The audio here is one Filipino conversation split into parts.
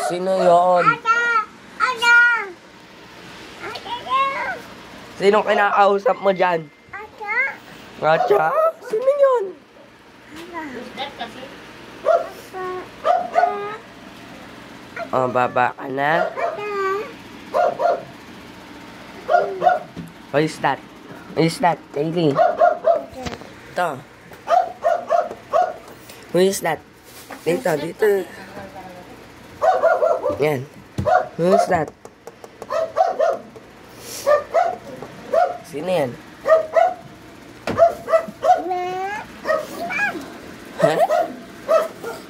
Sino yun? Sino kinakausap mo dyan? Acha? Sino yun? Oh, baba ka na. What is that? What is that, Daily? Ito. Who is that? Dito, dito. Yan. Who is that? Sino yan? Ha?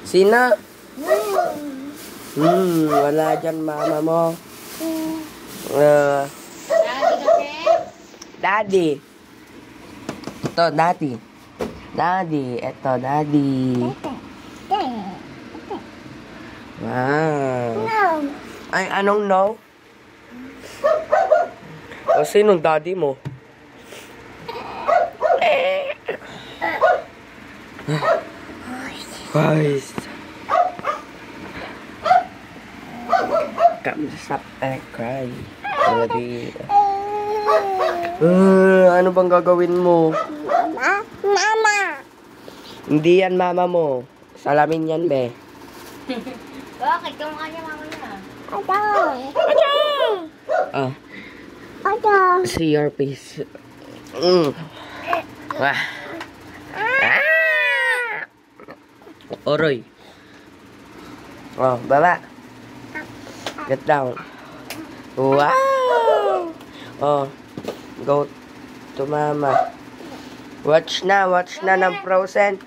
Sino? Wala dyan mama mo. Daddy. Ito, daddy. Daddy. Ito, daddy. Wow. Ay, anong no? O, sinong daddy mo? Guys. Come stop and cry. Baby. Ano bang gagawin mo? Mama. Hindi yan mama mo. Salamin yan, be. Bakit? Kamukha niya mama niya. Ah. See your face. Wah. Oroy. Oh, baba. Get down. Wow. Oh, go to mama. Watch na ng Frozen.